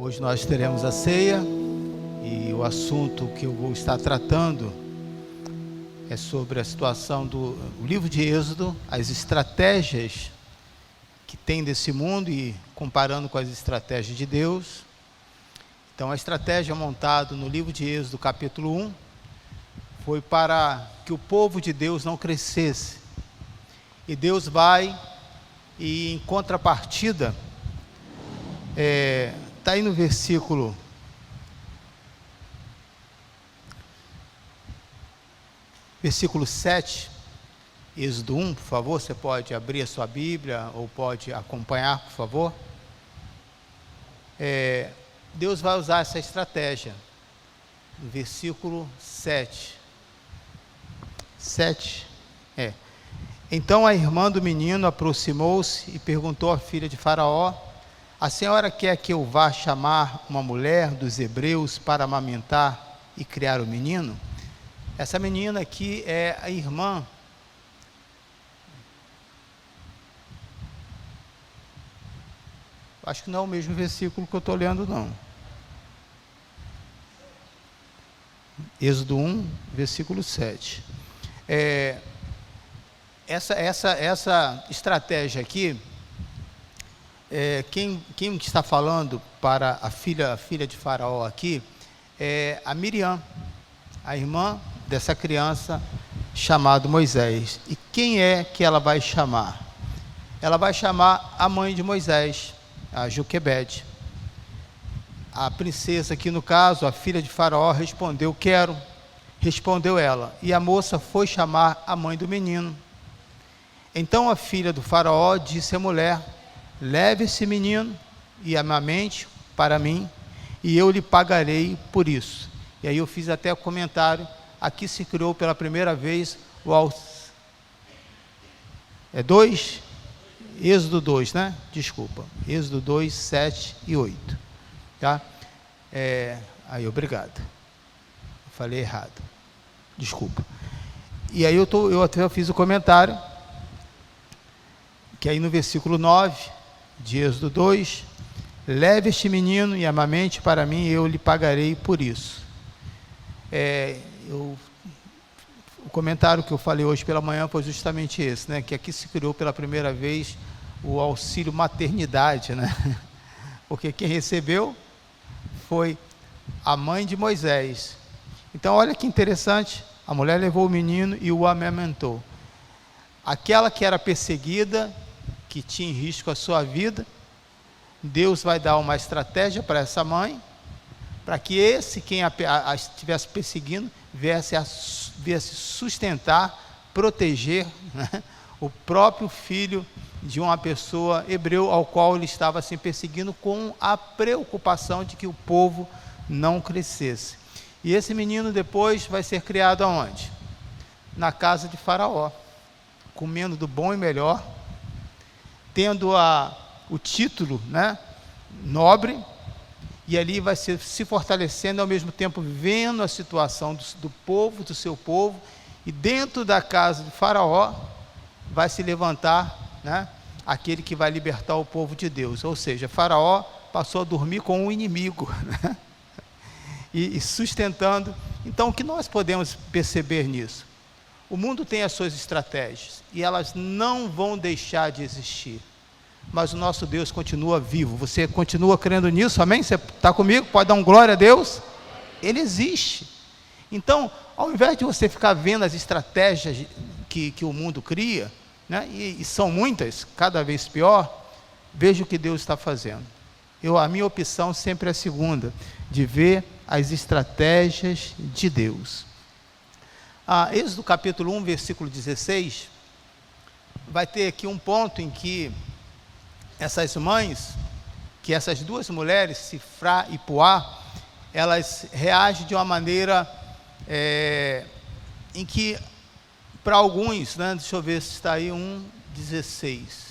Hoje nós teremos a ceia e o assunto que eu vou estar tratando é sobre a situação do livro de Êxodo, as estratégias que tem desse mundo e comparando com as estratégias de Deus. Então a estratégia montada no livro de Êxodo capítulo 1 foi para que o povo de Deus não crescesse. E Deus vai e em contrapartida, está aí no versículo 7, Êxodo 1, por favor, você pode abrir a sua Bíblia ou pode acompanhar, por favor. Deus vai usar essa estratégia, no versículo 7. Então a irmã do menino aproximou-se e perguntou à filha de Faraó: a senhora quer que eu vá chamar uma mulher dos hebreus para amamentar e criar o menino? Essa menina aqui é a irmã. Acho que não é o mesmo versículo que eu estou lendo, não. Êxodo 1, versículo 7. Essa estratégia aqui, quem está falando para a filha de Faraó aqui é a Miriam, a irmã dessa criança chamada Moisés. E quem é que ela vai chamar? Ela vai chamar a mãe de Moisés, a Joquebede. A princesa aqui no caso, a filha de Faraó, respondeu: quero. Respondeu ela, e a moça foi chamar a mãe do menino. Então a filha do Faraó disse à mulher: leve esse menino e amamente para mim, e eu lhe pagarei por isso. E aí eu fiz até o comentário, aqui se criou pela primeira vez o Êxodo 2, né? Desculpa, Êxodo 2, 7 e 8. Tá? Aí, obrigado. Falei errado. Desculpa. E aí eu até fiz o comentário, que aí no versículo 9 de Êxodo 2, leve este menino e amamente para mim, e eu lhe pagarei por isso. O comentário que eu falei hoje pela manhã foi justamente esse, né? Que aqui se criou pela primeira vez o auxílio maternidade, né? Porque quem recebeu foi a mãe de Moisés. Então olha que interessante, a mulher levou o menino e o amamentou. Aquela que era perseguida, que tinha em risco a sua vida, Deus vai dar uma estratégia para essa mãe, para que quem a estivesse perseguindo, viesse sustentar, proteger, né, o próprio filho de uma pessoa hebreu ao qual ele estava assim perseguindo, com a preocupação de que o povo não crescesse. E esse menino depois vai ser criado aonde? Na casa de Faraó, comendo do bom e melhor, tendo o título, né, nobre, e ali vai se fortalecendo, ao mesmo tempo vendo a situação do povo, do seu povo, e dentro da casa de Faraó vai se levantar, né, aquele que vai libertar o povo de Deus. Ou seja, Faraó passou a dormir com o inimigo, né, e sustentando. Então o que nós podemos perceber nisso? O mundo tem as suas estratégias, e elas não vão deixar de existir, mas o nosso Deus continua vivo. Você continua crendo nisso? Amém? Você está comigo? Pode dar um glória a Deus? Ele existe. Então, ao invés de você ficar vendo as estratégias que o mundo cria, né, e são muitas, cada vez pior, veja o que Deus está fazendo. A minha opção sempre é a segunda, de ver as estratégias de Deus. Êxodo capítulo 1, versículo 16, vai ter aqui um ponto em que essas mães, que essas duas mulheres, Sifrá e Puá, elas reagem de uma maneira em que, para alguns, né, deixa eu ver se está aí 1:16.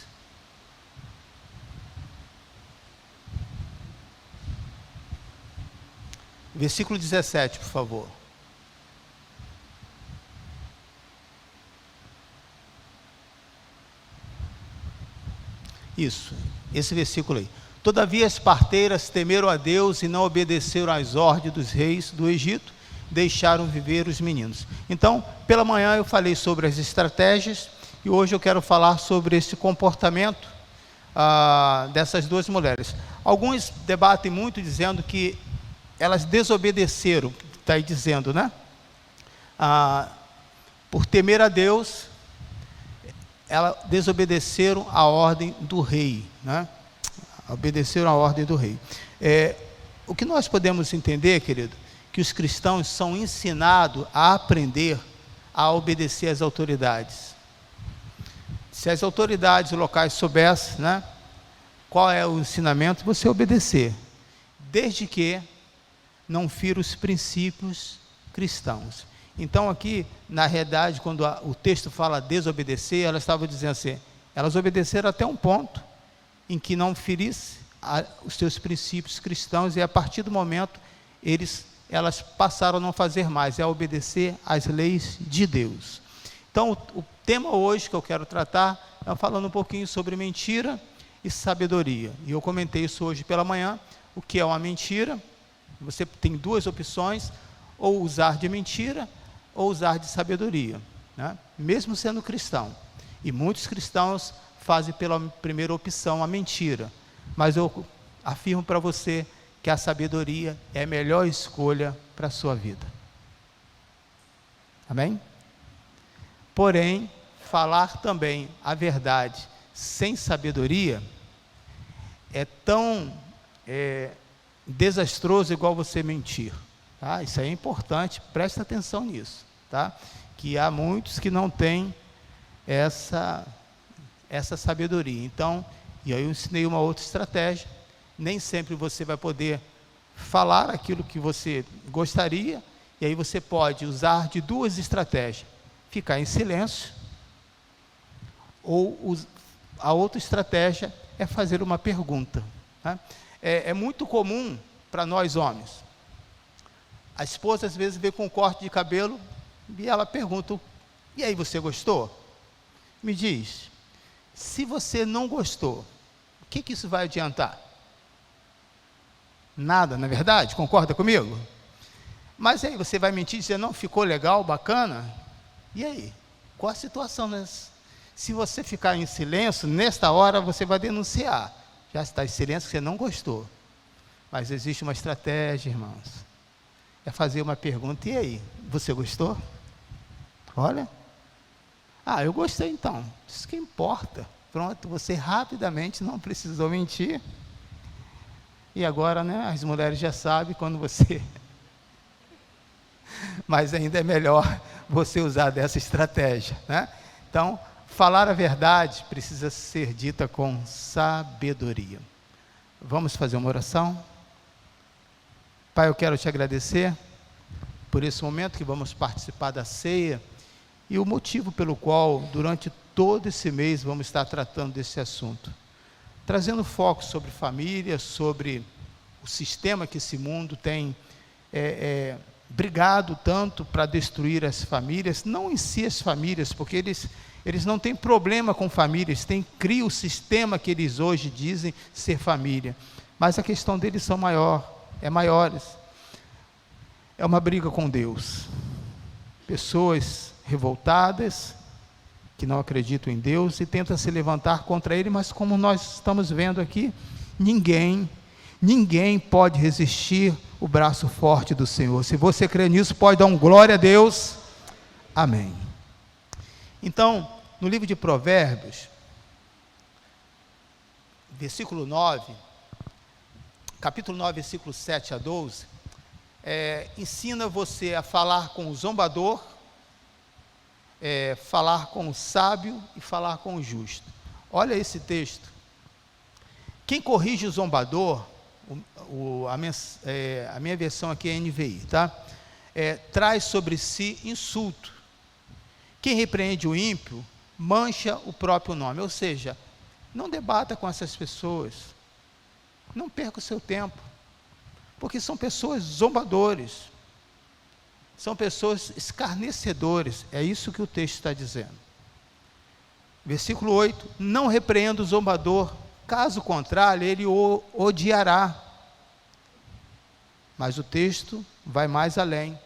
Versículo 17, por favor. Isso, esse versículo aí. Todavia as parteiras temeram a Deus e não obedeceram às ordens dos reis do Egito, deixaram viver os meninos. Então, pela manhã eu falei sobre as estratégias, e hoje eu quero falar sobre esse comportamento dessas duas mulheres. Alguns debatem muito dizendo que elas desobedeceram, está aí dizendo, né? Por temer a Deus, elas desobedeceram a ordem do rei, né? Obedeceram a ordem do rei. O que nós podemos entender, querido, que os cristãos são ensinados a aprender a obedecer às autoridades. Se as autoridades locais soubessem, né, qual é o ensinamento, você obedecer, desde que não fira os princípios cristãos. Então aqui, na realidade, quando o texto fala desobedecer, elas estavam dizendo assim, elas obedeceram até um ponto em que não ferisse os seus princípios cristãos, e a partir do momento elas passaram a não fazer mais, a obedecer às leis de Deus. Então o tema hoje que eu quero tratar é falando um pouquinho sobre mentira e sabedoria, e eu comentei isso hoje pela manhã. O que é uma mentira? Você tem duas opções, ou usar de mentira ou usar de sabedoria, né? Mesmo sendo cristão, e muitos cristãos fazem pela primeira opção, a mentira, mas eu afirmo para você que a sabedoria é a melhor escolha para a sua vida. Amém? Porém, falar também a verdade sem sabedoria é tão desastroso igual você mentir, tá? Isso aí é importante, presta atenção nisso, tá? Que há muitos que não têm essa sabedoria. Então, e aí eu ensinei uma outra estratégia. Nem sempre você vai poder falar aquilo que você gostaria, e aí você pode usar de duas estratégias: ficar em silêncio, ou a outra estratégia é fazer uma pergunta, tá? É muito comum para nós homens, a esposa às vezes vê com um corte de cabelo e ela pergunta: e aí, você gostou? Me diz, se você não gostou, o que isso vai adiantar? Nada, na verdade, concorda comigo? Mas aí você vai mentir e dizer: não, ficou legal, bacana? E aí? Qual a situação? Se você ficar em silêncio, nesta hora você vai denunciar. Já está em silêncio, você não gostou. Mas existe uma estratégia, irmãos. É fazer uma pergunta: e aí? Você gostou? Olha. Eu gostei então. Isso que importa. Pronto, você rapidamente não precisou mentir. E agora, né, as mulheres já sabem quando você... Mas ainda é melhor você usar dessa estratégia, né? Então, falar a verdade precisa ser dita com sabedoria. Vamos fazer uma oração? Pai, eu quero te agradecer por esse momento que vamos participar da ceia, e o motivo pelo qual, durante todo esse mês, vamos estar tratando desse assunto, trazendo foco sobre família, sobre o sistema que esse mundo tem brigado tanto para destruir as famílias, não em si as famílias, porque eles não têm problema com famílias, criam o sistema que eles hoje dizem ser família, mas a questão deles são maiores, é uma briga com Deus, pessoas revoltadas, que não acreditam em Deus e tentam se levantar contra Ele, mas como nós estamos vendo aqui, ninguém pode resistir o braço forte do Senhor. Se você crê nisso, pode dar um glória a Deus. Amém. Então, no livro de Provérbios, capítulo 9, versículo 7 a 12, ensina você a falar com o zombador, falar com o sábio e falar com o justo. Olha esse texto. Quem corrige o zombador, a minha versão aqui é NVI, tá? Traz sobre si insulto. Quem repreende o ímpio, mancha o próprio nome. Ou seja, não debata com essas pessoas, não perca o seu tempo, porque são pessoas zombadores, são pessoas escarnecedores. É isso que o texto está dizendo. Versículo 8: não repreenda o zombador, caso contrário, ele o odiará. Mas o texto vai mais além.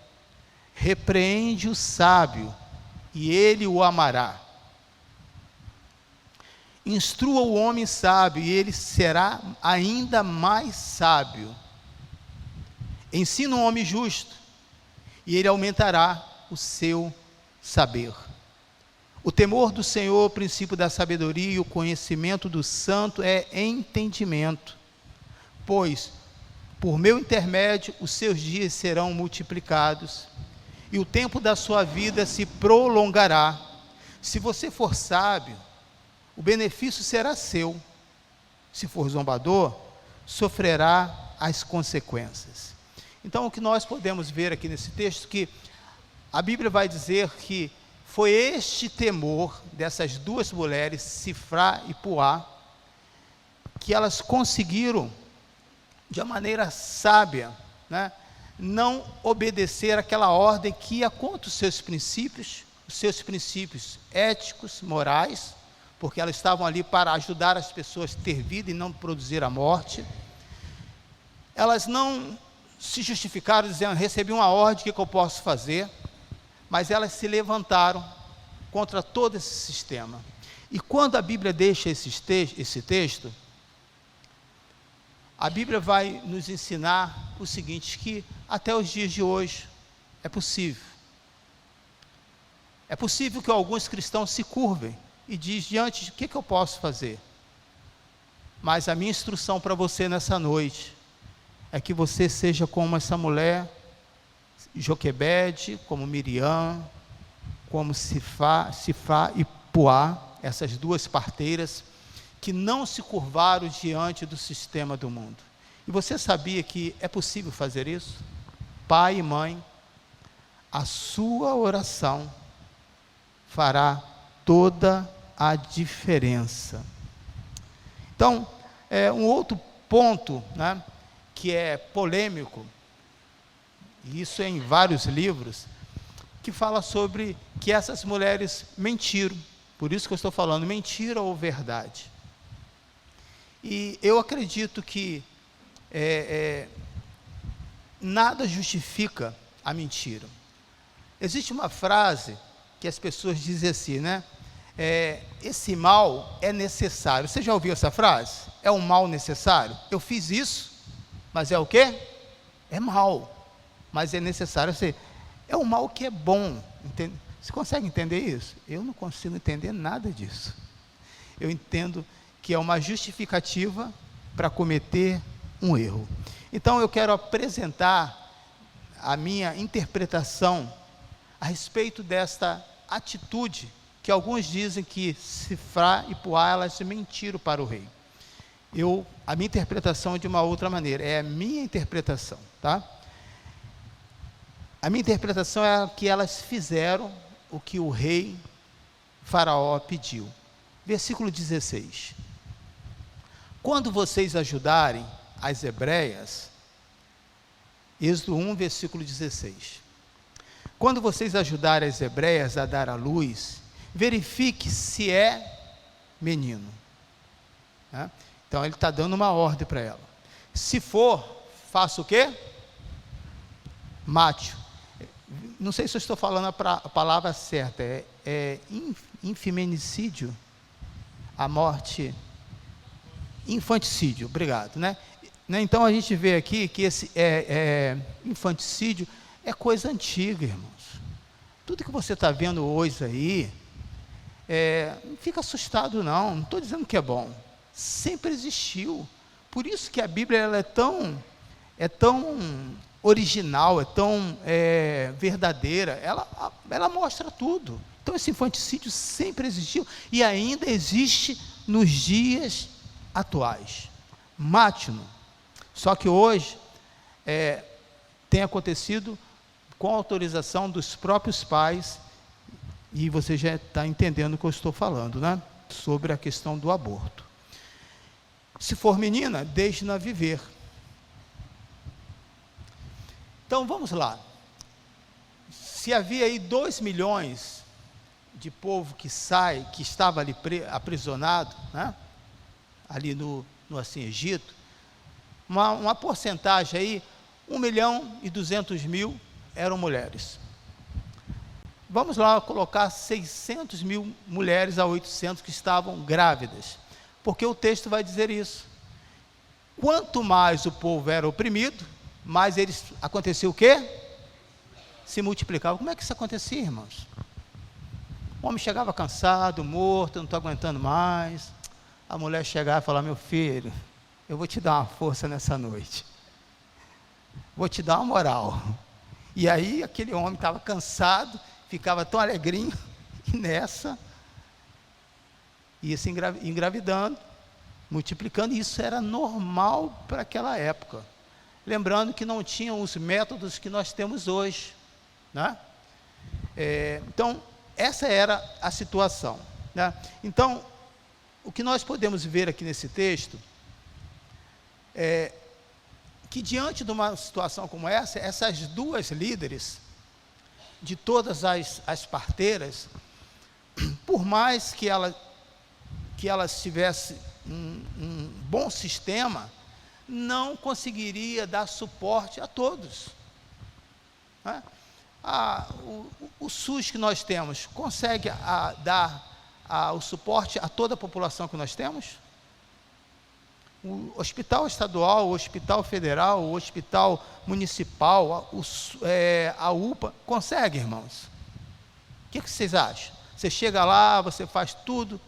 Repreende o sábio, e ele o amará. Instrua o homem sábio, e ele será ainda mais sábio. Ensina o homem justo, e ele aumentará o seu saber. O temor do Senhor, o princípio da sabedoria, e o conhecimento do santo é entendimento. Pois, por meu intermédio, os seus dias serão multiplicados, e o tempo da sua vida se prolongará. Se você for sábio, o benefício será seu. Se for zombador, sofrerá as consequências. Então, o que nós podemos ver aqui nesse texto, que a Bíblia vai dizer que foi este temor dessas duas mulheres, Sifrá e Puá, que elas conseguiram, de uma maneira sábia, né, não obedecer aquela ordem que ia contra os seus princípios éticos, morais, porque elas estavam ali para ajudar as pessoas a ter vida e não produzir a morte. Elas não se justificaram dizendo: recebi uma ordem, o que eu posso fazer? Mas elas se levantaram contra todo esse sistema. E quando a Bíblia deixa esse texto, a Bíblia vai nos ensinar o seguinte, que até os dias de hoje é possível. É possível que alguns cristãos se curvem e dizem: diante de que eu posso fazer? Mas a minha instrução para você nessa noite é que você seja como essa mulher, Joquebede, como Miriam, como Sifrá e Puá, essas duas parteiras, que não se curvaram diante do sistema do mundo. E você sabia que é possível fazer isso? Pai e mãe, a sua oração fará toda a diferença. Então, um outro ponto, né, que é polêmico, e isso é em vários livros, que fala sobre que essas mulheres mentiram. Por isso que eu estou falando mentira ou verdade. E eu acredito que nada justifica a mentira. Existe uma frase que as pessoas dizem assim, né? Esse mal é necessário. Você já ouviu essa frase? É um mal necessário? Eu fiz isso, mas é o quê? É mal, mas é necessário. É um mal que é bom. Entende? Você consegue entender isso? Eu não consigo entender nada disso. Eu entendo que é uma justificativa para cometer um erro. Então eu quero apresentar a minha interpretação a respeito desta atitude, que alguns dizem que Sifrá e Puá, elas mentiram para o rei. A minha interpretação é de uma outra maneira, é a minha interpretação, tá? A minha interpretação é que elas fizeram o que o rei Faraó pediu. Versículo 16. Quando vocês ajudarem as hebreias, Êxodo 1, versículo 16. Quando vocês ajudarem as hebreias a dar à luz, verifique se é menino. Né? Então ele está dando uma ordem para ela. Se for, faça o quê? Mate. Não sei se eu estou falando a palavra certa, infeminicídio, a morte, infanticídio, obrigado, né? Então a gente vê aqui que esse infanticídio é coisa antiga, irmãos. Tudo que você está vendo hoje aí, não fica assustado não estou dizendo que é bom, sempre existiu. Por isso que a Bíblia ela é tão original, é tão verdadeira, ela mostra tudo. Então esse infanticídio sempre existiu e ainda existe nos dias atuais. Mate-no. Só que hoje tem acontecido com a autorização dos próprios pais, e você já está entendendo o que eu estou falando, né? Sobre a questão do aborto. Se for menina, deixe-na viver. Então vamos lá. Se havia aí 2 milhões de povo que estava ali aprisionado, né? ali no assim, Egito, uma porcentagem aí, 1.200.000 eram mulheres. Vamos lá colocar 600.000 mulheres a 800 que estavam grávidas, porque o texto vai dizer isso. Quanto mais o povo era oprimido, mais eles, aconteceu o quê? Se multiplicavam. Como é que isso acontecia, irmãos? O homem chegava cansado, morto, não estou aguentando mais. A mulher chegava e falava: meu filho, eu vou te dar uma força nessa noite, vou te dar uma moral. E aí aquele homem estava cansado, ficava tão alegrinho, e nessa ia se engravidando, multiplicando, e isso era normal para aquela época. Lembrando que não tinham os métodos que nós temos hoje, né? Então, essa era a situação, né? Então, o que nós podemos ver aqui nesse texto é que, diante de uma situação como essa, essas duas líderes, de todas as parteiras, por mais que elas tivessem um bom sistema, não conseguiria dar suporte a todos, né? O SUS que nós temos consegue dar o suporte a toda a população que nós temos? O hospital estadual, o hospital federal, o hospital municipal, a UPA, consegue, irmãos? O que vocês acham? Você chega lá, você faz tudo,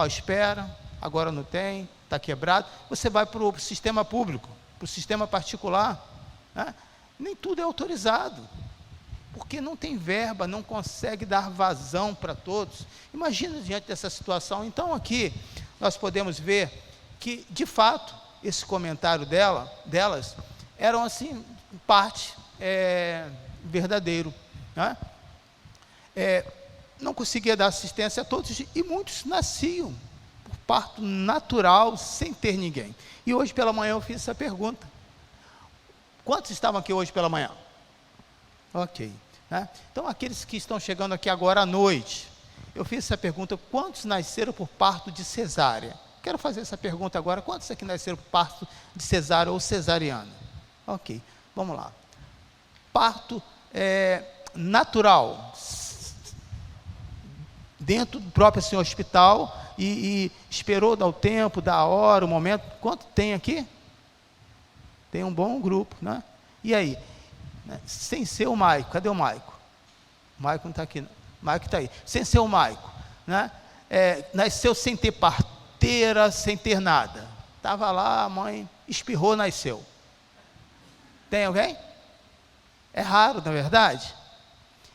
espera, agora não tem, está quebrado, você vai para o sistema público, para o sistema particular, né? Nem tudo é autorizado, porque não tem verba, não consegue dar vazão para todos. Imagina diante dessa situação. Então aqui nós podemos ver que, de fato, esse comentário delas eram assim, em parte verdadeiro, né? Não conseguia dar assistência a todos, e muitos nasciam por parto natural, sem ter ninguém. E hoje pela manhã eu fiz essa pergunta: quantos estavam aqui hoje pela manhã? Ok, né? Então aqueles que estão chegando aqui agora à noite, eu fiz essa pergunta: quantos nasceram por parto de cesárea? Quero fazer essa pergunta agora: quantos aqui nasceram por parto de cesárea ou cesariana? Ok, vamos lá. Parto natural, dentro do próprio assim, hospital, e esperou dar o tempo, dar a hora, o momento. Quanto tem aqui? Tem um bom grupo, né? E aí? Sem ser o Maico, cadê o Maico? O Maico não está aqui, não. O Maico está aí. Sem ser o Maico, né? Nasceu sem ter parteira, sem ter nada. Estava lá, a mãe espirrou, nasceu. Tem alguém? É raro, na verdade.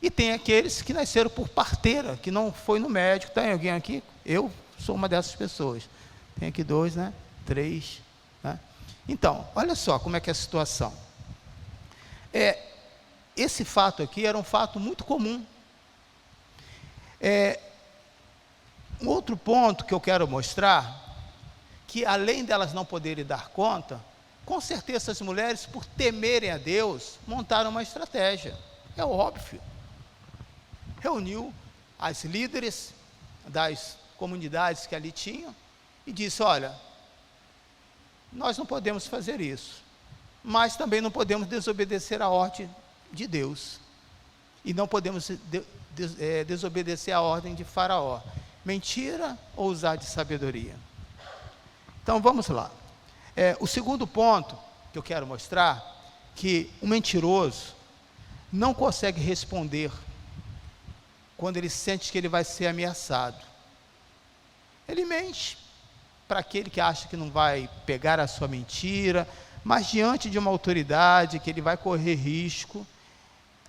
E tem aqueles que nasceram por parteira, que não foi no médico. Tem alguém aqui? Eu sou uma dessas pessoas. Tem aqui 2, né? 3, né? Então, olha só como é que é a situação. Esse fato aqui era um fato muito comum. Um outro ponto que eu quero mostrar, que além delas não poderem dar conta, com certeza essas mulheres, por temerem a Deus, montaram uma estratégia. É óbvio. Reuniu as líderes das comunidades que ali tinham e disse: olha, nós não podemos fazer isso, mas também não podemos desobedecer a ordem de Deus, e não podemos desobedecer a ordem de Faraó. Mentira ou usar de sabedoria? Então vamos lá. O segundo ponto que eu quero mostrar, que o mentiroso não consegue responder quando ele sente que ele vai ser ameaçado. Ele mente para aquele que acha que não vai pegar a sua mentira, mas diante de uma autoridade que ele vai correr risco,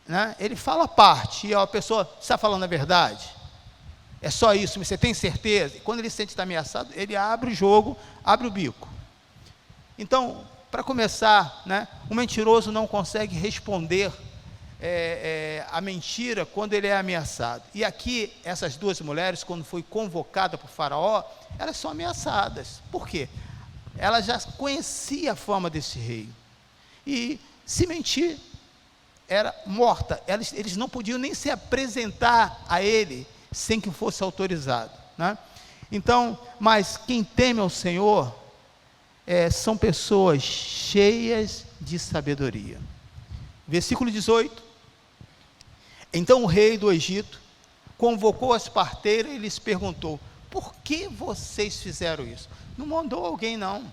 né, ele fala a parte, e a pessoa está falando a verdade. É só isso, você tem certeza? E quando ele sente estar ameaçado, ele abre o jogo, abre o bico. Então, para começar, né, o mentiroso não consegue responder a mentira quando ele é ameaçado. E aqui, essas duas mulheres, quando foi convocada por Faraó, elas são ameaçadas. Por quê? Ela já conhecia a fama desse rei. E se mentir, era morta. Eles não podiam nem se apresentar a ele sem que fosse autorizado, né? Então, mas quem teme ao Senhor são pessoas cheias de sabedoria. Versículo 18. Então o rei do Egito convocou as parteiras e lhes perguntou: por que vocês fizeram isso? Não mandou alguém, não.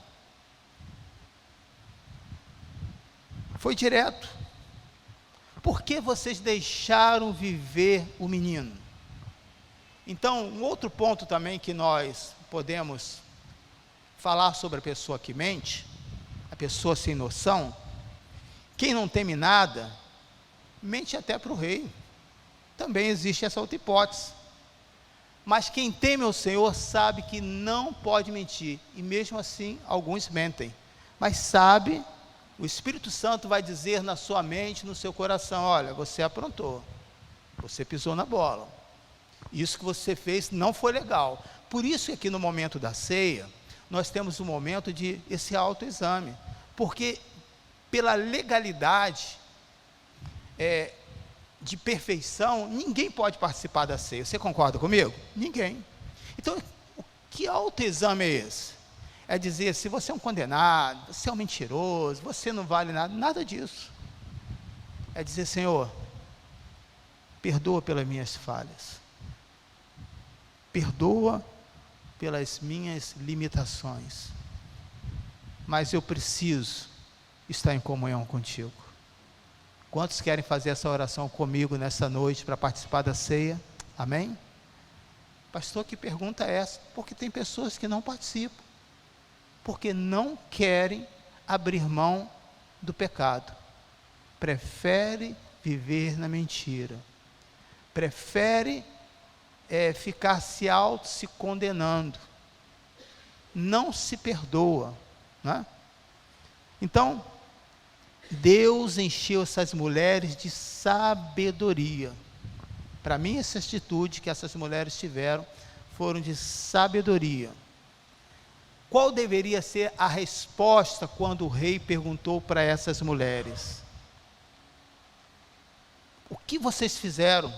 Foi direto. Por que vocês deixaram viver o menino? Então, um outro ponto também que nós podemos falar sobre a pessoa que mente, a pessoa sem noção, quem não teme nada, mente até para o rei. Também existe essa outra hipótese. Mas quem teme ao Senhor sabe que não pode mentir, e mesmo assim alguns mentem, mas sabe, o Espírito Santo vai dizer na sua mente, no seu coração: olha, você aprontou, você pisou na bola, isso que você fez não foi legal. Por isso que aqui no momento da ceia, nós temos um momento de esse autoexame, porque pela legalidade de perfeição, ninguém pode participar da ceia. Você concorda comigo? Ninguém. Então, que autoexame é esse? É dizer, se você é um condenado, você é um mentiroso, você não vale nada, nada disso. É dizer: Senhor, perdoa pelas minhas falhas, perdoa pelas minhas limitações, mas eu preciso estar em comunhão contigo. Quantos querem fazer essa oração comigo nessa noite para participar da ceia? Amém? Pastor, que pergunta é essa? Porque tem pessoas que não participam, porque não querem abrir mão do pecado, prefere viver na mentira, prefere ficar se condenando, não se perdoa, né? Então, Deus encheu essas mulheres de sabedoria. Para mim, essa atitude que essas mulheres tiveram foram de sabedoria. Qual deveria ser a resposta quando o rei perguntou para essas mulheres: o que vocês fizeram?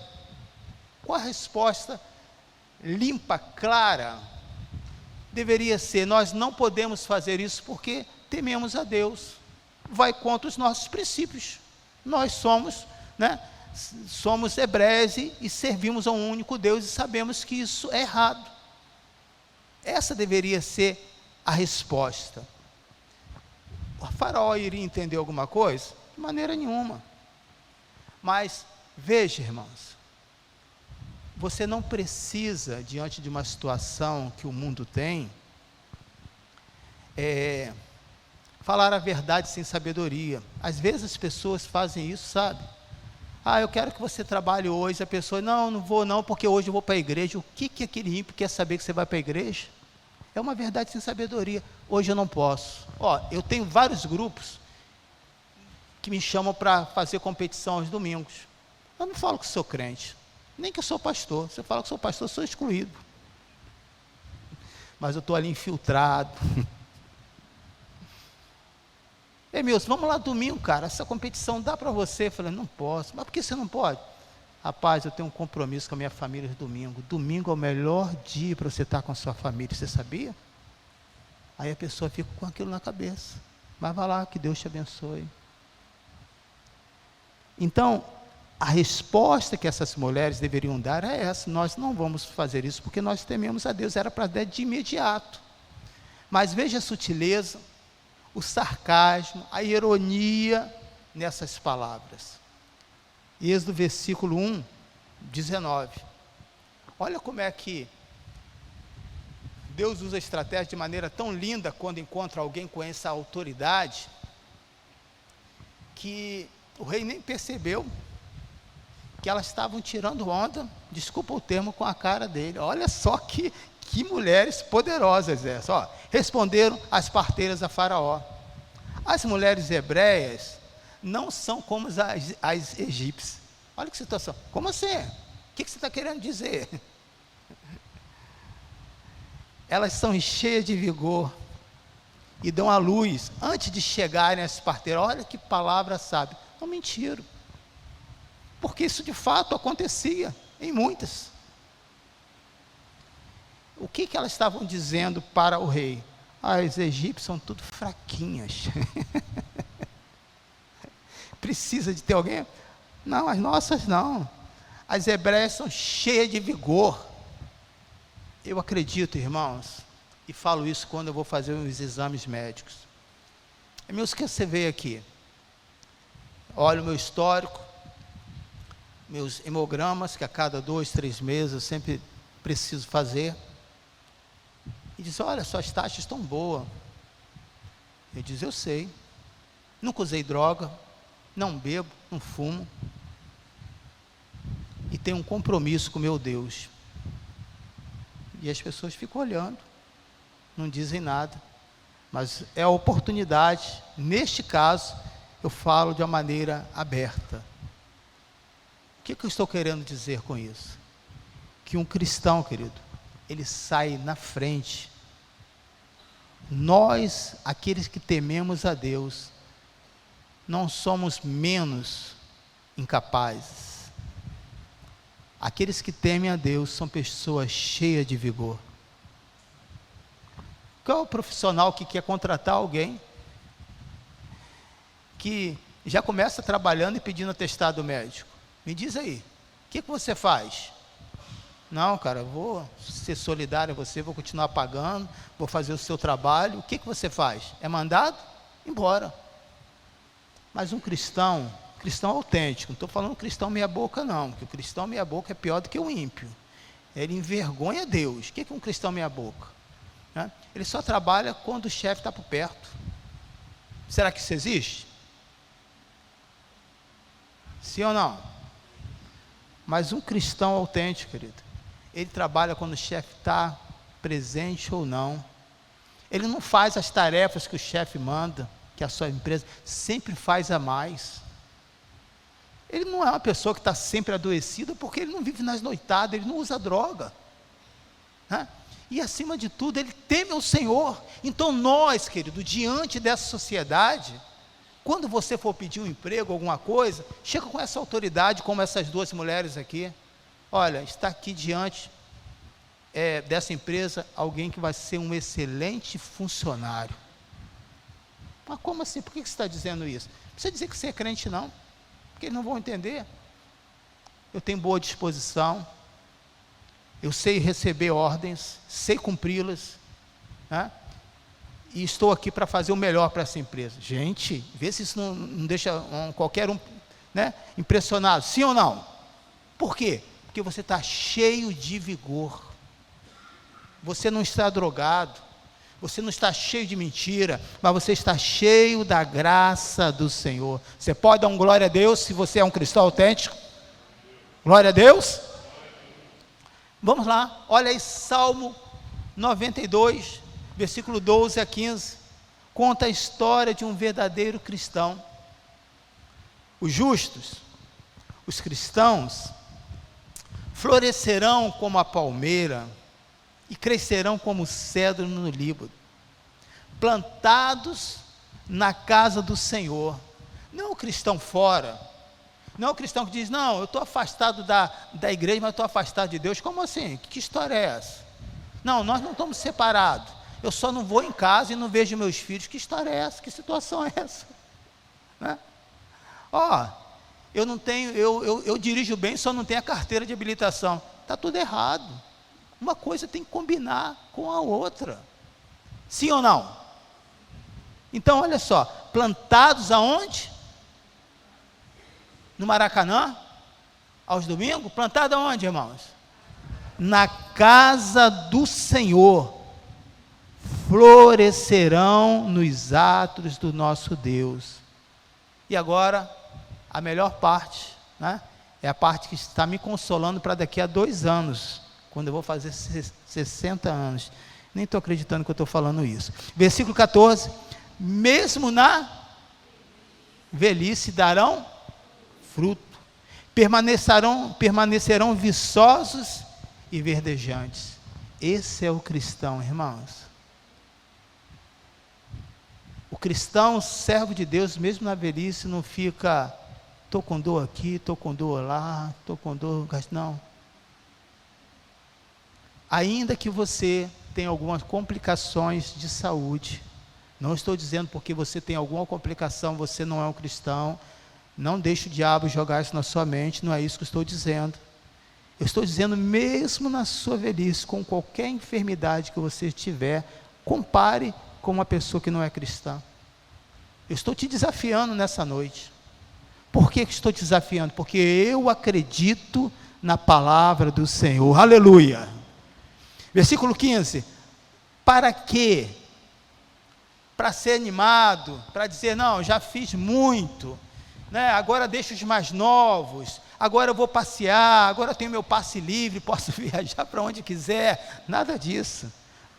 Qual a resposta limpa, clara? Deveria ser: nós não podemos fazer isso porque tememos a Deus. Vai contra os nossos princípios. Nós somos hebreus e servimos a um único Deus e sabemos que isso é errado. Essa deveria ser a resposta. O faraó iria entender alguma coisa? De maneira nenhuma. Mas, veja, irmãos, você não precisa, diante de uma situação que o mundo tem, falar a verdade sem sabedoria. Às vezes as pessoas fazem isso, sabe? Eu quero que você trabalhe hoje. A pessoa: não vou não, porque hoje eu vou para a igreja. O que aquele ímpio quer saber que você vai para a igreja? É uma verdade sem sabedoria. Hoje eu não posso. Eu tenho vários grupos que me chamam para fazer competição aos domingos. Eu não falo que sou crente, nem que eu sou pastor. Se eu falo que sou pastor, eu sou excluído. Mas eu estou ali infiltrado. Milson, vamos lá domingo, cara, essa competição dá para você? Eu falei: não posso. Mas por que você não pode? Rapaz, eu tenho um compromisso com a minha família de domingo. Domingo é o melhor dia para você estar com a sua família, você sabia? Aí a pessoa fica com aquilo na cabeça. Mas vai lá, que Deus te abençoe. Então, a resposta que essas mulheres deveriam dar é essa: nós não vamos fazer isso porque nós tememos a Deus. Era para dar de imediato. Mas veja a sutileza, o sarcasmo, a ironia nessas palavras. Êxodo versículo 1, 19. Olha como é que Deus usa a estratégia de maneira tão linda quando encontra alguém com essa autoridade, que o rei nem percebeu que elas estavam tirando onda, desculpa o termo, com a cara dele. Olha só que mulheres poderosas essas. Responderam as parteiras a Faraó: as mulheres hebreias não são como as egípcias. Olha que situação. Como assim? O que você está querendo dizer? Elas são cheias de vigor e dão à luz antes de chegarem às parteiras. Olha que palavra sábia. Não mentiram, porque isso de fato acontecia em muitas. O que elas estavam dizendo para o rei? As egípcias são tudo fraquinhas. Precisa de ter alguém? Não, as nossas não. As hebreias são cheias de vigor. Eu acredito, irmãos, e falo isso quando eu vou fazer os exames médicos. É mesmo que você veio aqui. Olha o meu histórico, meus hemogramas, que a cada 2, 3 meses eu sempre preciso fazer. E diz, olha, suas taxas estão boas. Eu diz, eu sei. Nunca usei droga, não bebo, não fumo. E tenho um compromisso com meu Deus. E as pessoas ficam olhando, não dizem nada. Mas é a oportunidade, neste caso, eu falo de uma maneira aberta. O que eu estou querendo dizer com isso? Que um cristão, querido, ele sai na frente. Nós, aqueles que tememos a Deus, não somos menos incapazes. Aqueles que temem a Deus são pessoas cheias de vigor. Qual é o profissional que quer contratar alguém que já começa trabalhando e pedindo atestado médico? Me diz aí, o que você faz? Não, cara, vou ser solidário a você, vou continuar pagando, vou fazer o seu trabalho. O que você faz? É mandado? Embora. Mas um cristão autêntico, não estou falando cristão meia boca não, porque o cristão meia boca é pior do que o ímpio. Ele envergonha Deus. O que é um cristão meia boca? Ele só trabalha quando o chefe está por perto. Será que isso existe? Sim ou não? Mas um cristão autêntico, querido, ele trabalha quando o chefe está presente ou não. Ele não faz as tarefas que o chefe manda, que a sua empresa sempre faz a mais. Ele não é uma pessoa que está sempre adoecida, porque ele não vive nas noitadas, ele não usa droga. E acima de tudo, ele teme ao Senhor. Então nós, querido, diante dessa sociedade, quando você for pedir um emprego, alguma coisa, chega com essa autoridade, como essas duas mulheres aqui. Olha, está aqui diante dessa empresa, alguém que vai ser um excelente funcionário. Mas como assim? Por que você está dizendo isso? Não precisa dizer que você é crente não, porque eles não vão entender. Eu tenho boa disposição, eu sei receber ordens, sei cumpri-las, e estou aqui para fazer o melhor para essa empresa. Gente, vê se isso não deixa qualquer um impressionado, sim ou não? Por quê? Porque você está cheio de vigor, você não está drogado, você não está cheio de mentira, mas você está cheio da graça do Senhor. Você pode dar um glória a Deus se você é um cristão autêntico? Glória a Deus. Vamos lá, olha aí, Salmo 92, versículo 12 a 15, conta a história de um verdadeiro cristão. Os justos, os cristãos, florescerão como a palmeira, e crescerão como o cedro no Líbano, plantados na casa do Senhor. Não o cristão fora, não o cristão que diz, não, eu estou afastado da igreja, mas estou afastado de Deus. Como assim? Que história é essa? Não, nós não estamos separados, eu só não vou em casa e não vejo meus filhos. Que história é essa? Que situação é essa? Eu não tenho, eu dirijo bem, só não tenho a carteira de habilitação. Está tudo errado. Uma coisa tem que combinar com a outra. Sim ou não? Então, olha só, plantados aonde? No Maracanã? Aos domingos? Plantado aonde, irmãos? Na casa do Senhor. Florescerão nos atos do nosso Deus. E agora, a melhor parte, é a parte que está me consolando para daqui a 2 anos, quando eu vou fazer 60 anos, nem estou acreditando que eu estou falando isso. Versículo 14, mesmo na velhice darão fruto, permanecerão viçosos e verdejantes. Esse é o cristão, irmãos. O cristão, servo de Deus, mesmo na velhice, não fica, estou com dor aqui, estou com dor lá, estou com dor, não. Ainda que você tenha algumas complicações de saúde, não estou dizendo porque você tem alguma complicação, você não é um cristão, não deixe o diabo jogar isso na sua mente, não é isso que eu estou dizendo. Eu estou dizendo, mesmo na sua velhice, com qualquer enfermidade que você tiver, compare com uma pessoa que não é cristã. Eu estou te desafiando nessa noite. Por que estou te desafiando? Porque eu acredito na palavra do Senhor. Aleluia! Versículo 15. Para quê? Para ser animado, para dizer, não, já fiz muito, né? Agora deixo os mais novos, agora eu vou passear, agora eu tenho meu passe livre, posso viajar para onde quiser. Nada disso.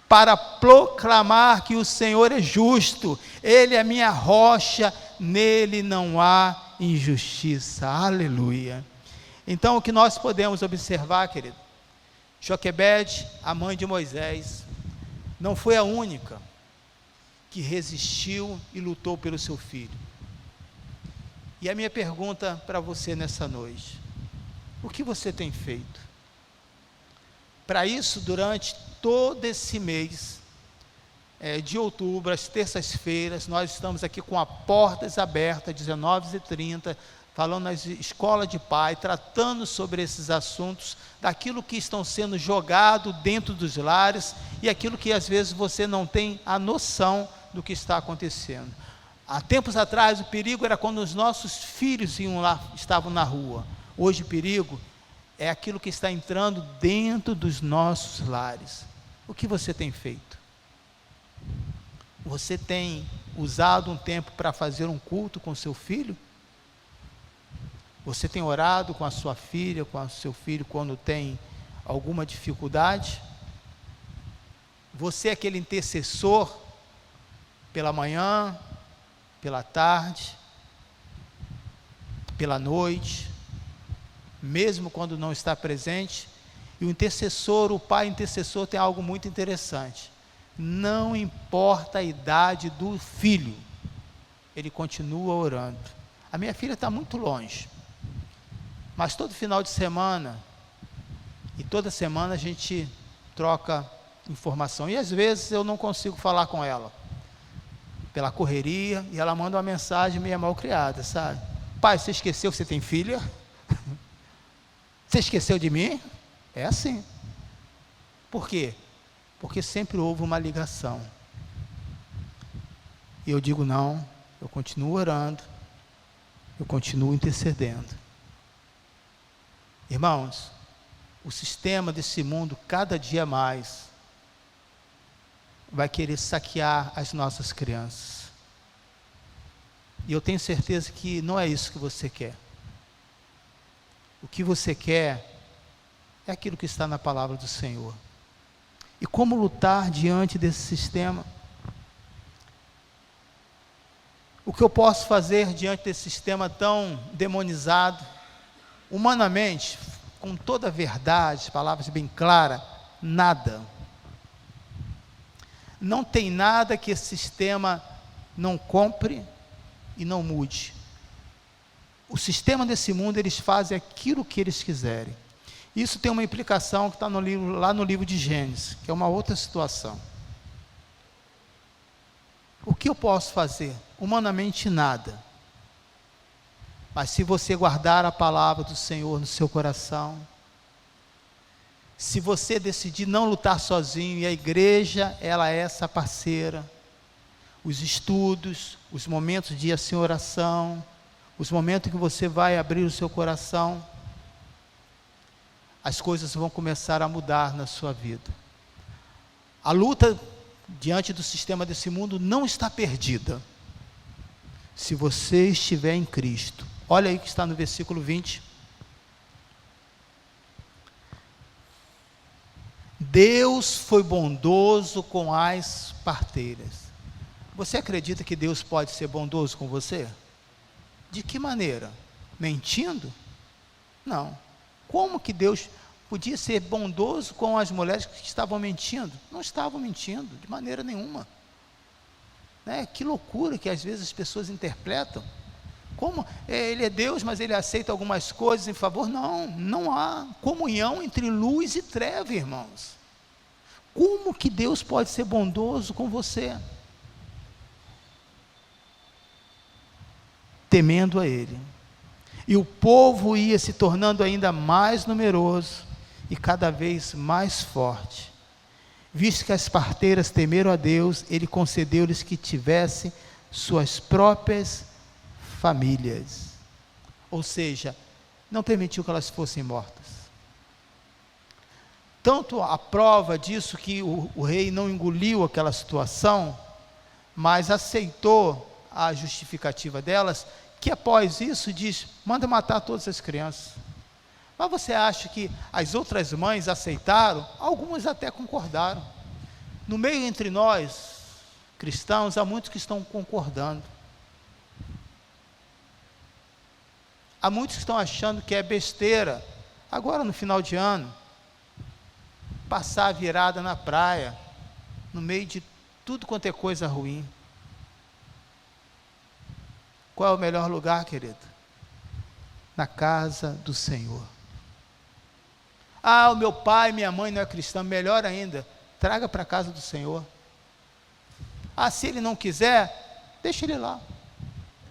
Para proclamar que o Senhor é justo, Ele é minha rocha, nele não há injustiça. Aleluia! Então, o que nós podemos observar, querido, Joquebede, a mãe de Moisés, não foi a única que resistiu e lutou pelo seu filho. E a minha pergunta para você nessa noite: o que você tem feito? Para isso, durante todo esse mês de outubro, às terças-feiras, nós estamos aqui com as portas abertas, 19h30, falando nas escolas de pai, tratando sobre esses assuntos, daquilo que estão sendo jogado dentro dos lares, e aquilo que às vezes você não tem a noção do que está acontecendo. Há tempos atrás, o perigo era quando os nossos filhos iam lá, estavam na rua. Hoje o perigo é aquilo que está entrando dentro dos nossos lares. O que você tem feito? Você tem usado um tempo para fazer um culto com seu filho? Você tem orado com a sua filha, com o seu filho, quando tem alguma dificuldade? Você é aquele intercessor pela manhã, pela tarde, pela noite, mesmo quando não está presente? E o intercessor, o pai intercessor, tem algo muito interessante. Não importa a idade do filho, ele continua orando. A minha filha está muito longe, mas todo final de semana e toda semana a gente troca informação, e às vezes eu não consigo falar com ela pela correria, e ela manda uma mensagem meio mal criada, sabe? Pai, você esqueceu que você tem filha? Você esqueceu de mim? É assim. Por quê? Porque sempre houve uma ligação. E eu digo não, eu continuo orando, eu continuo intercedendo. Irmãos, o sistema desse mundo, cada dia mais, vai querer saquear as nossas crianças. E eu tenho certeza que não é isso que você quer. O que você quer é aquilo que está na palavra do Senhor. E como lutar diante desse sistema? O que eu posso fazer diante desse sistema tão demonizado? Humanamente, com toda a verdade, palavras bem claras, nada. Não tem nada que esse sistema não compre e não mude. O sistema desse mundo, eles fazem aquilo que eles quiserem. Isso tem uma implicação que está no livro, lá no livro de Gênesis, que é uma outra situação. O que eu posso fazer? Humanamente nada. Mas se você guardar a palavra do Senhor no seu coração, se você decidir não lutar sozinho, e a igreja, ela é essa parceira, os estudos, os momentos de assim, oração, os momentos que você vai abrir o seu coração, as coisas vão começar a mudar na sua vida. A luta diante do sistema desse mundo não está perdida, se você estiver em Cristo. Olha aí que está no versículo 20. Deus foi bondoso com as parteiras. Você acredita que Deus pode ser bondoso com você? De que maneira? Mentindo? Não. Como que Deus podia ser bondoso com as mulheres que estavam mentindo? Não estavam mentindo, de maneira nenhuma. Né? Que loucura que às vezes as pessoas interpretam. Como ele é Deus, mas ele aceita algumas coisas em favor? Não, não há comunhão entre luz e treva, irmãos. Como que Deus pode ser bondoso com você? Temendo a Ele. E o povo ia se tornando ainda mais numeroso e cada vez mais forte. Visto que as parteiras temeram a Deus, Ele concedeu-lhes que tivessem suas próprias famílias. Ou seja, não permitiu que elas fossem mortas. Tanto a prova disso que o rei não engoliu aquela situação, mas aceitou a justificativa delas, que após isso diz, manda matar todas as crianças. Mas você acha que as outras mães aceitaram? Algumas até concordaram. No meio entre nós, cristãos, há muitos que estão concordando. Há muitos que estão achando que é besteira, agora no final de ano, passar a virada na praia, no meio de tudo quanto é coisa ruim. Qual é o melhor lugar, querido? Na casa do Senhor. Ah, o meu pai, minha mãe não é cristão, melhor ainda, traga para a casa do Senhor. Ah, se ele não quiser, deixa ele lá.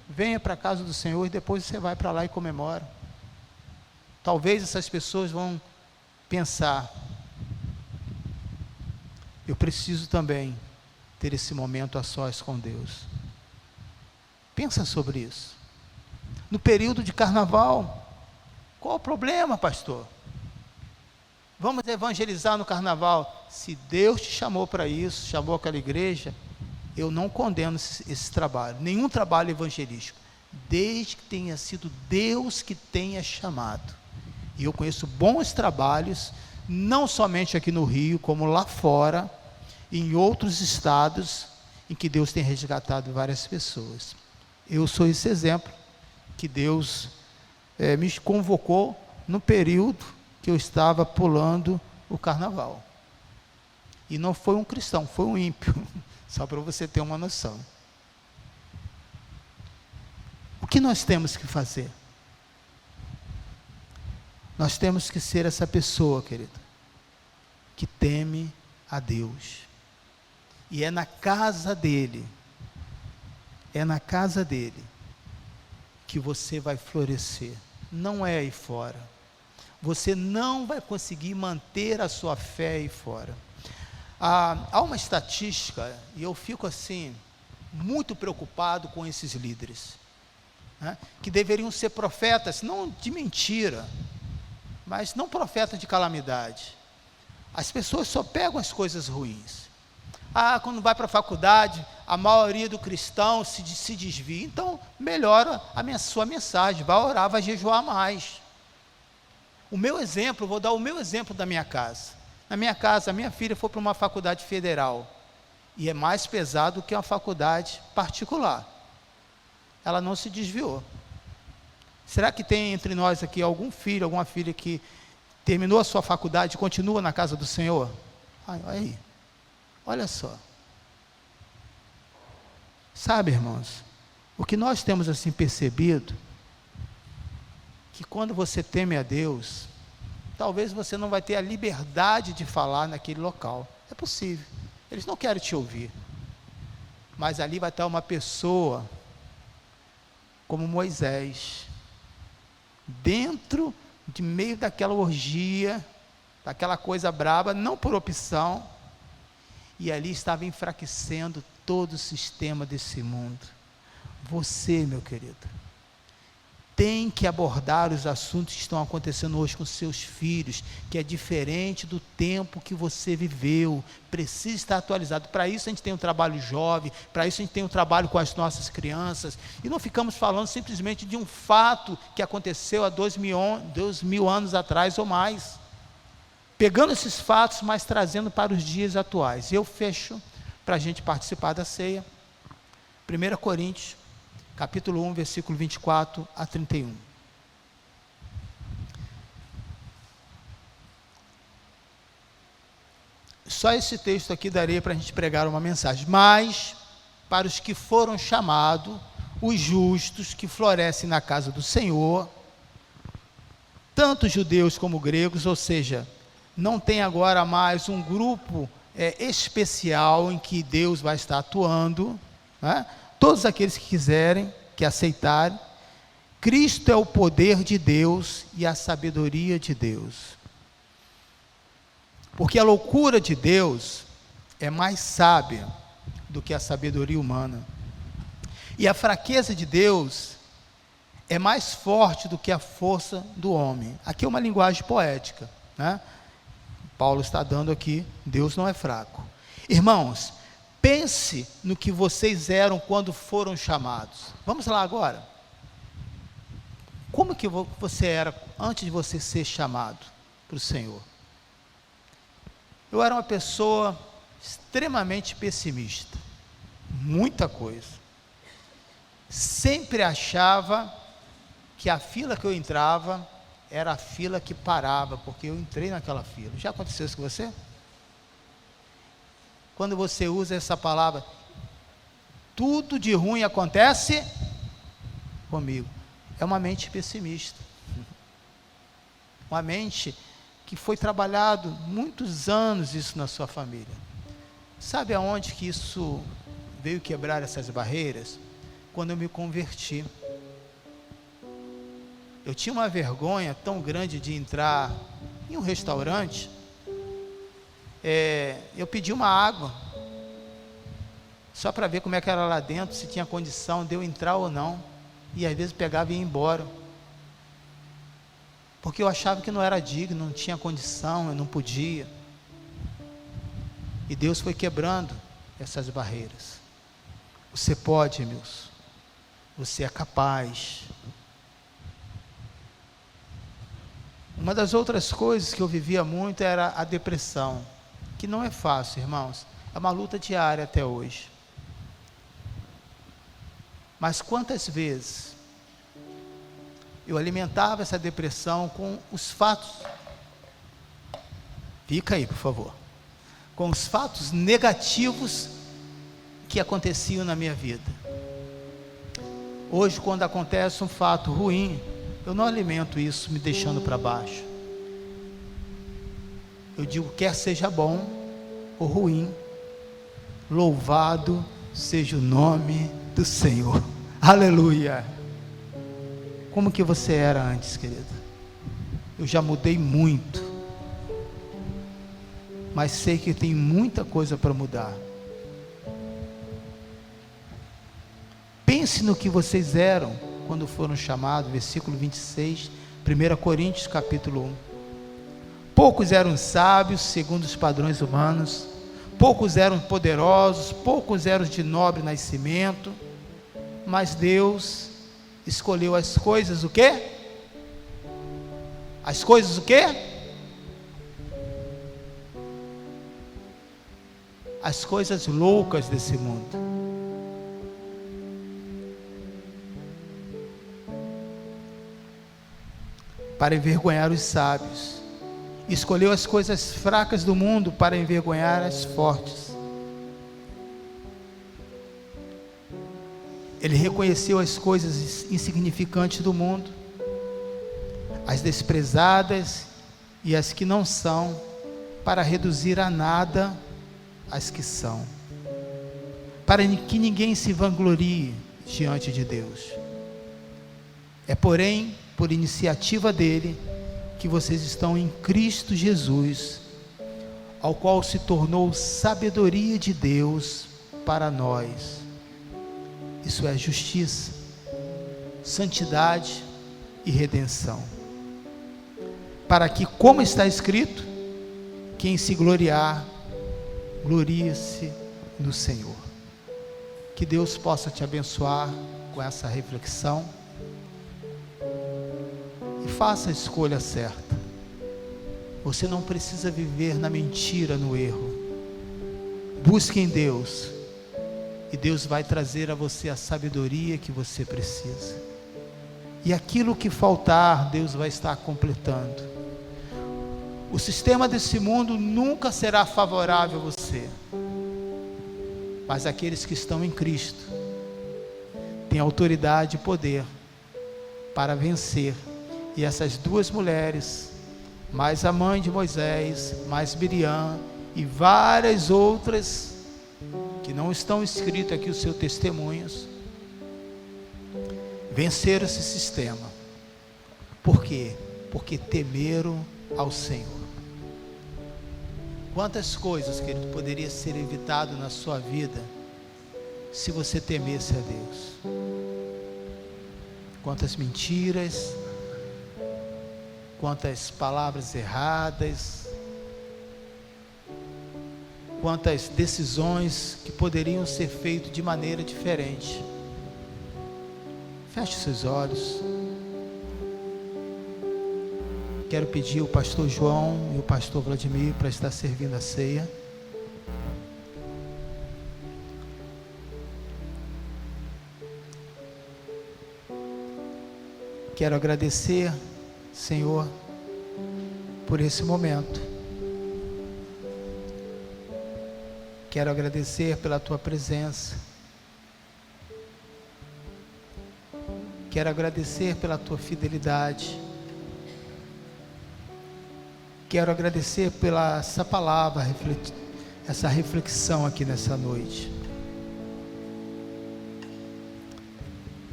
Venha para a casa do Senhor e depois você vai para lá e comemora. Talvez essas pessoas vão pensar, eu preciso também ter esse momento a sós com Deus. Pensa sobre isso. No período de carnaval, qual o problema, pastor? Vamos evangelizar no carnaval. Se Deus te chamou para isso, chamou aquela igreja, eu não condeno esse trabalho, nenhum trabalho evangelístico, desde que tenha sido Deus que tenha chamado. E eu conheço bons trabalhos, não somente aqui no Rio, como lá fora, em outros estados, em que Deus tem resgatado várias pessoas. Eu sou esse exemplo, que Deus me convocou no período que eu estava pulando o carnaval. E não foi um cristão, foi um ímpio, só para você ter uma noção. O que nós temos que fazer? Nós temos que ser essa pessoa, querido, que teme a Deus. E é na casa dele, que você vai florescer, não é aí fora. Você não vai conseguir manter a sua fé aí fora. Há uma estatística, e eu fico assim, muito preocupado com esses líderes, né, que deveriam ser profetas, não de mentira, mas não profeta de calamidade. As pessoas só pegam as coisas ruins. Quando vai para a faculdade, a maioria do cristão se desvia. Então, melhora sua mensagem, vai orar, vai jejuar mais. O meu exemplo, vou dar o meu exemplo da minha casa. Na minha casa, a minha filha foi para uma faculdade federal, e é mais pesado que uma faculdade particular. Ela não se desviou. Será que tem entre nós aqui algum filho, alguma filha que terminou a sua faculdade e continua na casa do Senhor? Aí, olha só. Sabe, irmãos, o que nós temos assim percebido, que quando você teme a Deus, talvez você não vai ter a liberdade de falar naquele local. É possível. Eles não querem te ouvir. Mas ali vai estar uma pessoa como Moisés, dentro de meio daquela orgia, daquela coisa braba, não por opção, e ali estava enfraquecendo todo o sistema desse mundo. Você, meu querido, tem que abordar os assuntos que estão acontecendo hoje com seus filhos, que é diferente do tempo que você viveu, precisa estar atualizado. Para isso a gente tem um trabalho jovem, para isso a gente tem um trabalho com as nossas crianças, e não ficamos falando simplesmente de um fato que aconteceu há 2000 anos atrás ou mais, pegando esses fatos, mas trazendo para os dias atuais. Eu fecho, para a gente participar da ceia, 1 Coríntios, capítulo 1, versículo 24 a 31. Só esse texto aqui daria para a gente pregar uma mensagem. Mas, para os que foram chamados, os justos que florescem na casa do Senhor, tanto judeus como gregos, ou seja, não tem agora mais um grupo especial em que Deus vai estar atuando, né? Todos aqueles que quiserem, que aceitarem. Cristo é o poder de Deus e a sabedoria de Deus. Porque a loucura de Deus é mais sábia do que a sabedoria humana. E a fraqueza de Deus é mais forte do que a força do homem. Aqui é uma linguagem poética, né? Paulo está dando aqui, Deus não é fraco. Irmãos, pense no que vocês eram quando foram chamados. Vamos lá agora. Como que você era antes de você ser chamado para o Senhor? Eu era uma pessoa extremamente pessimista. Muita coisa. Sempre achava que a fila que eu entrava era a fila que parava, porque eu entrei naquela fila. Já aconteceu isso com você? Quando você usa essa palavra, tudo de ruim acontece comigo. É uma mente pessimista. Uma mente que foi trabalhado muitos anos isso na sua família. Sabe aonde que isso veio quebrar essas barreiras? Quando eu me converti. Eu tinha uma vergonha tão grande de entrar em um restaurante. Eu pedi uma água, só para ver como é que era lá dentro, se tinha condição de eu entrar ou não. E às vezes pegava e ia embora. Porque eu achava que não era digno, não tinha condição, eu não podia. E Deus foi quebrando essas barreiras. Você pode, meus. Você é capaz. Uma das outras coisas que eu vivia muito era a depressão, que não é fácil, irmãos, é uma luta diária até hoje. Mas quantas vezes eu alimentava essa depressão com os fatos, fica aí por favor, com os fatos negativos que aconteciam na minha vida. Hoje, quando acontece um fato ruim, eu não alimento isso me deixando para baixo. Eu digo, quer seja bom ou ruim, louvado seja o nome do Senhor. Aleluia. Como que você era antes, querida? Eu já mudei muito, mas sei que tem muita coisa para mudar. Pense no que vocês eram quando foram chamados, versículo 26, 1 Coríntios capítulo 1. Poucos eram sábios segundo os padrões humanos, poucos eram poderosos, poucos eram de nobre nascimento, mas Deus escolheu as coisas o quê? As coisas o quê? As coisas loucas desse mundo. Para envergonhar os sábios. Escolheu as coisas fracas do mundo para envergonhar as fortes. Ele reconheceu as coisas insignificantes do mundo, as desprezadas e as que não são, para reduzir a nada as que são, para que ninguém se vanglorie diante de Deus. É, porém, por iniciativa dele, que vocês estão em Cristo Jesus, ao qual se tornou sabedoria de Deus para nós. Isso é justiça, santidade e redenção. Para que, como está escrito, quem se gloriar, glorie-se no Senhor. Que Deus possa te abençoar com essa reflexão. E faça a escolha certa. Você não precisa viver na mentira, no erro. Busque em Deus, e Deus vai trazer a você a sabedoria que você precisa. E aquilo que faltar, Deus vai estar completando. O sistema desse mundo nunca será favorável a você, mas aqueles que estão em Cristo têm autoridade e poder para vencer. E essas duas mulheres, mais a mãe de Moisés, mais Miriam e várias outras que não estão escritas aqui os seus testemunhos, venceram esse sistema. Por quê? Porque temeram ao Senhor. Quantas coisas, querido, poderia ser evitado na sua vida se você temesse a Deus? Quantas mentiras, quantas palavras erradas, quantas decisões que poderiam ser feitas de maneira diferente. Feche seus olhos. Quero pedir o pastor João e o pastor Vladimir para estar servindo a ceia. Quero agradecer, Senhor, por esse momento. Quero agradecer pela tua presença. Quero agradecer pela tua fidelidade. Quero agradecer pela essa palavra, essa reflexão aqui nessa noite.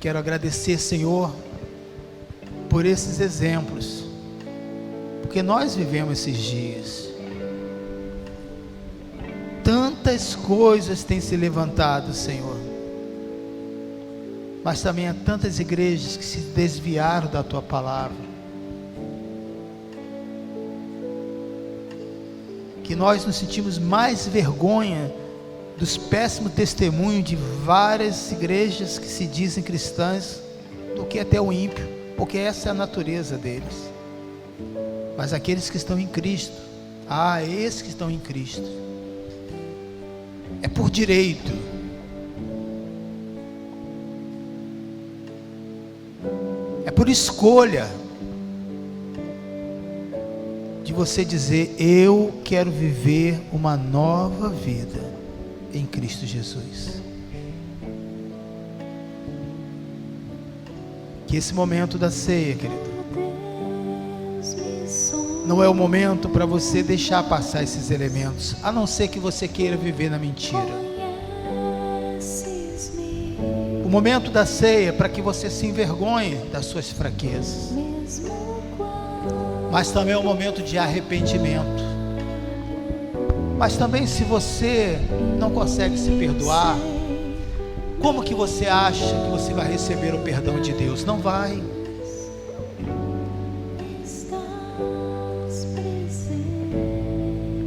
Quero agradecer, Senhor, por esses exemplos, porque nós vivemos esses dias. Tantas coisas têm se levantado, Senhor, mas também há tantas igrejas que se desviaram da tua palavra, que nós nos sentimos mais vergonha dos péssimos testemunhos de várias igrejas que se dizem cristãs do que até o ímpio, porque essa é a natureza deles. Mas aqueles que estão em Cristo, esses que estão em Cristo, é por direito, é por escolha de você dizer: eu quero viver uma nova vida em Cristo Jesus. Que esse momento da ceia, querido, não é o momento para você deixar passar esses elementos, a não ser que você queira viver na mentira. O momento da ceia é para que você se envergonhe das suas fraquezas, mas também é um momento de arrependimento. Mas também, se você não consegue se perdoar, como que você acha que você vai receber o perdão de Deus? Não vai.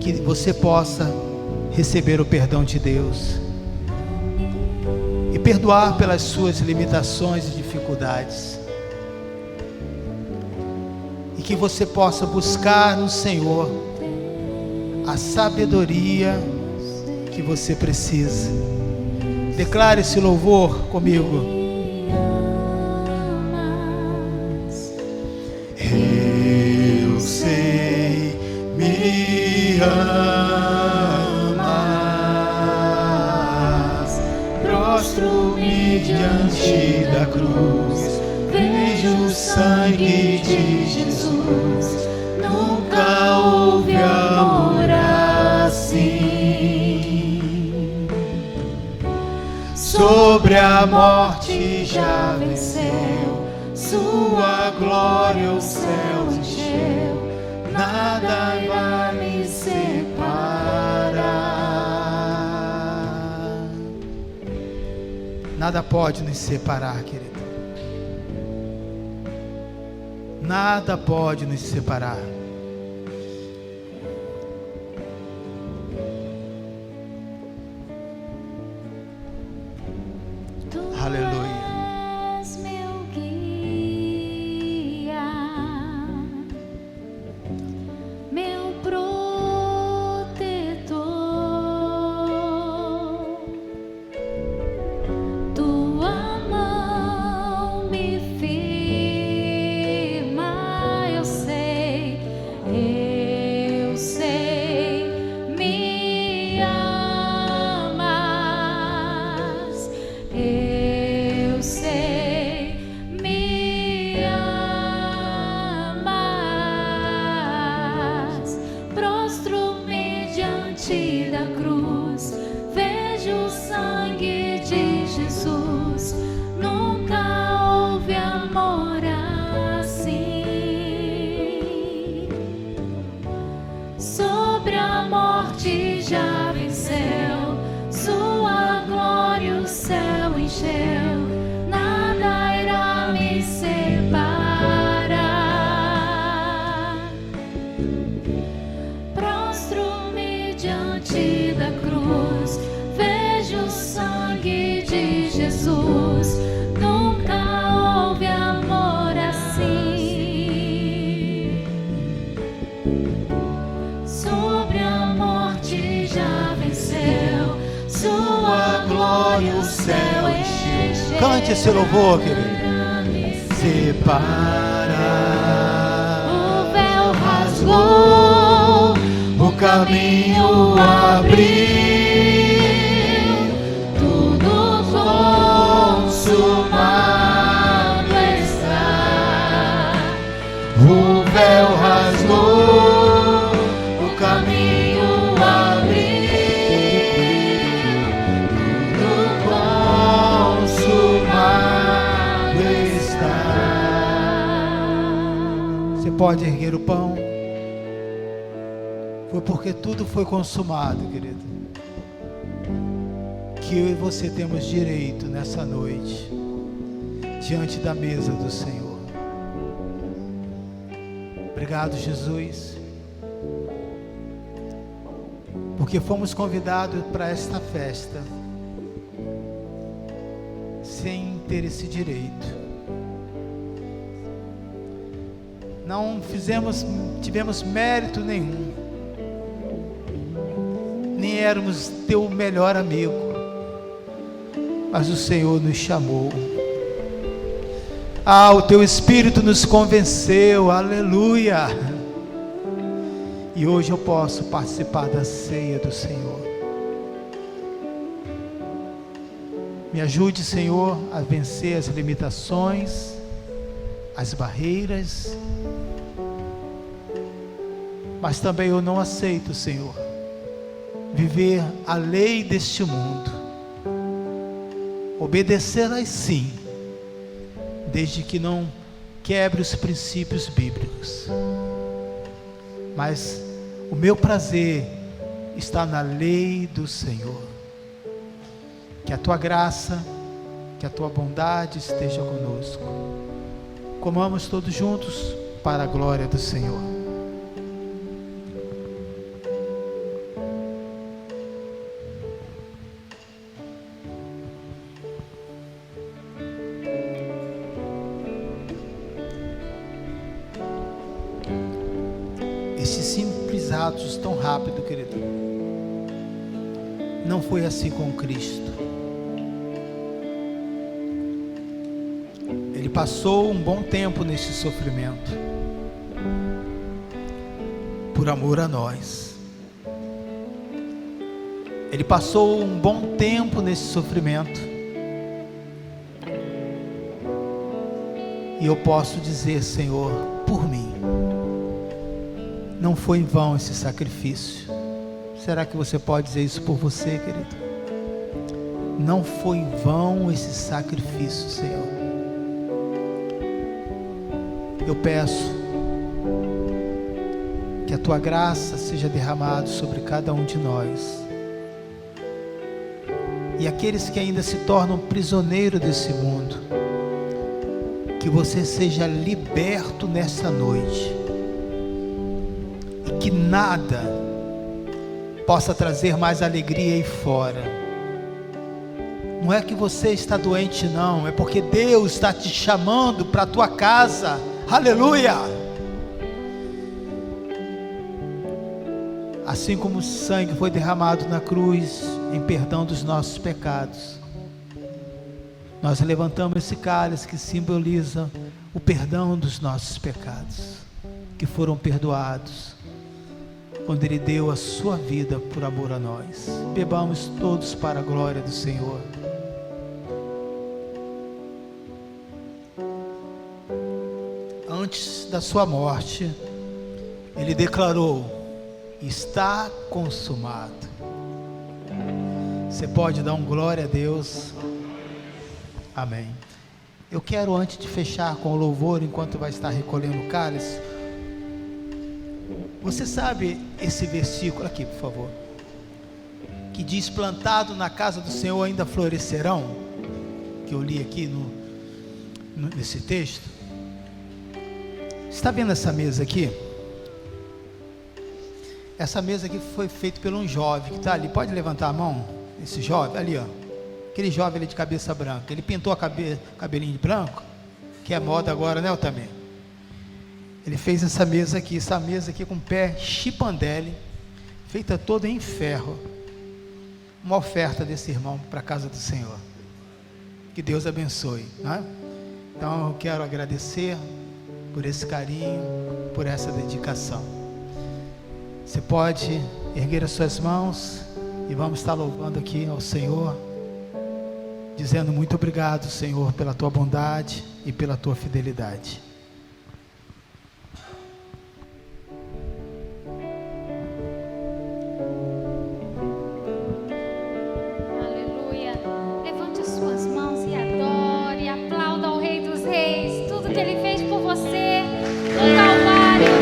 Que você possa receber o perdão de Deus e perdoar pelas suas limitações e dificuldades, e que você possa buscar no Senhor a sabedoria que você precisa. Declare esse louvor comigo. Eu sei, me amas, prostro-me diante da cruz, vejo o sangue de Jesus, nunca houve amor assim. Sobre a morte já venceu, sua glória o céu encheu, nada vai me separar. Nada pode nos separar, querido. Nada pode nos separar. Aleluia. És meu guia, meu protetor, tua mão me firma, eu sei, me amas, eu nunca houve amor assim. Sobre a morte já venceu, sua glória o céu encheu. Cante esse louvor, querido. Separa, o véu rasgou, o caminho abriu, tudo consumado está. O véu rasgou, O caminho abriu, tudo consumado está. Você pode erguer o pão. Foi porque tudo foi consumado, querido, que eu e você temos direito nessa noite, diante da mesa do Senhor. Obrigado, Jesus, porque fomos convidados para esta festa, sem ter esse direito. Não tivemos mérito nenhum, nem éramos teu melhor amigo, mas o Senhor nos chamou. O teu Espírito nos convenceu, aleluia. E hoje eu posso participar da ceia do Senhor. Me ajude, Senhor, a vencer as limitações, as barreiras, mas também eu não aceito, Senhor, viver a lei deste mundo. Obedecê-las sim, desde que não quebre os princípios bíblicos. Mas o meu prazer está na lei do Senhor. Que a tua graça, que a tua bondade esteja conosco. Comamos todos juntos para a glória do Senhor. Esses simples atos tão rápido, querido, não foi assim com Cristo. Ele passou um bom tempo nesse sofrimento, por amor a nós. Ele passou um bom tempo nesse sofrimento, e eu posso dizer, Senhor, por mim, não foi em vão esse sacrifício. Será que você pode dizer isso por você, querido? Não foi em vão esse sacrifício, Senhor. Eu peço que a tua graça seja derramada sobre cada um de nós, e aqueles que ainda se tornam prisioneiros desse mundo, que você seja liberto nessa noite, e que nada possa trazer mais alegria aí fora. Não é que você está doente, não, é porque Deus está te chamando para a tua casa. Aleluia! Assim como o sangue foi derramado na cruz em perdão dos nossos pecados, nós levantamos esse cálice que simboliza o perdão dos nossos pecados, que foram perdoados quando Ele deu a sua vida por amor a nós. Bebamos todos para a glória do Senhor. Antes da sua morte, Ele declarou: está consumado. Você pode dar um glória a Deus? Amém. Eu quero, antes de fechar com o louvor, enquanto vai estar recolhendo o cálice, você sabe esse versículo aqui, por favor, que diz: plantado na casa do Senhor ainda florescerão, que eu li aqui nesse texto. Está vendo essa mesa aqui? Essa mesa aqui foi feita por um jovem que está ali. Pode levantar a mão? Esse jovem, ali ó. aquele jovem ali de cabeça branca, ele pintou a cabelinho de branco, que é moda agora, né, Altamir? Ele fez essa mesa aqui com pé chipandele, feita toda em ferro, uma oferta desse irmão para a casa do Senhor. Que Deus abençoe, né? Então eu quero agradecer por esse carinho, por essa dedicação. Você pode erguer as suas mãos e vamos estar louvando aqui ao Senhor, dizendo muito obrigado, Senhor, pela tua bondade e pela tua fidelidade. Aleluia. Levante as suas mãos e adore, aplauda ao Rei dos Reis, tudo que Ele fez por você no Calvário.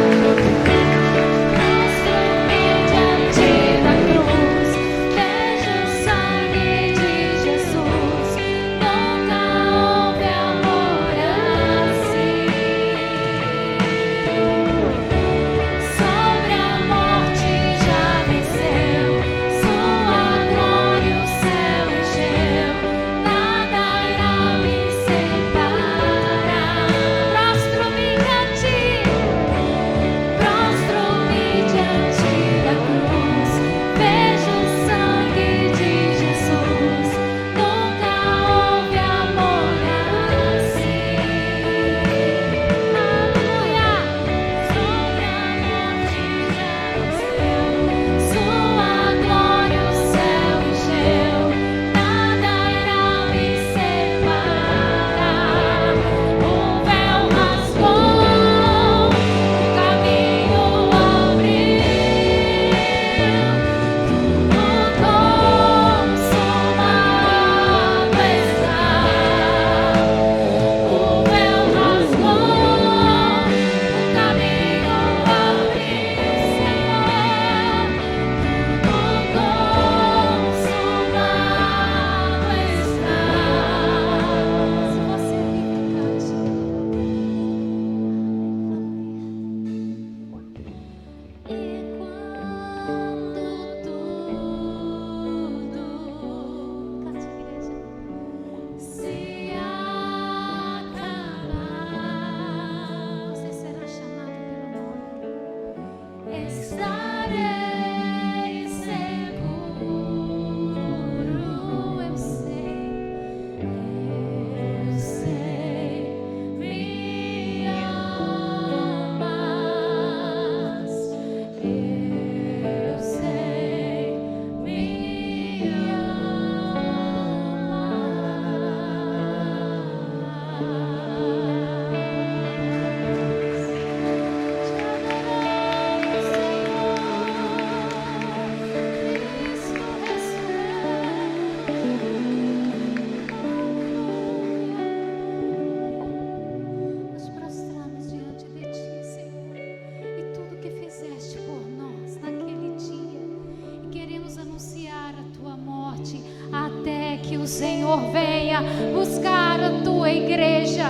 O Senhor venha buscar a tua igreja,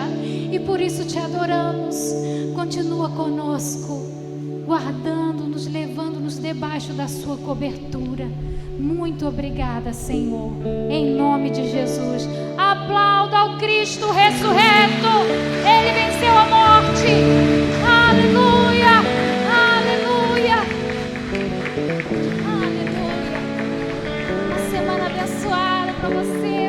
e por isso te adoramos. Continua conosco, guardando-nos, levando-nos debaixo da sua cobertura. Muito obrigada, Senhor, em nome de Jesus. Aplauda ao Cristo ressurreto, Ele venceu a morte. Aleluia, aleluia, aleluia. Uma semana abençoada para você.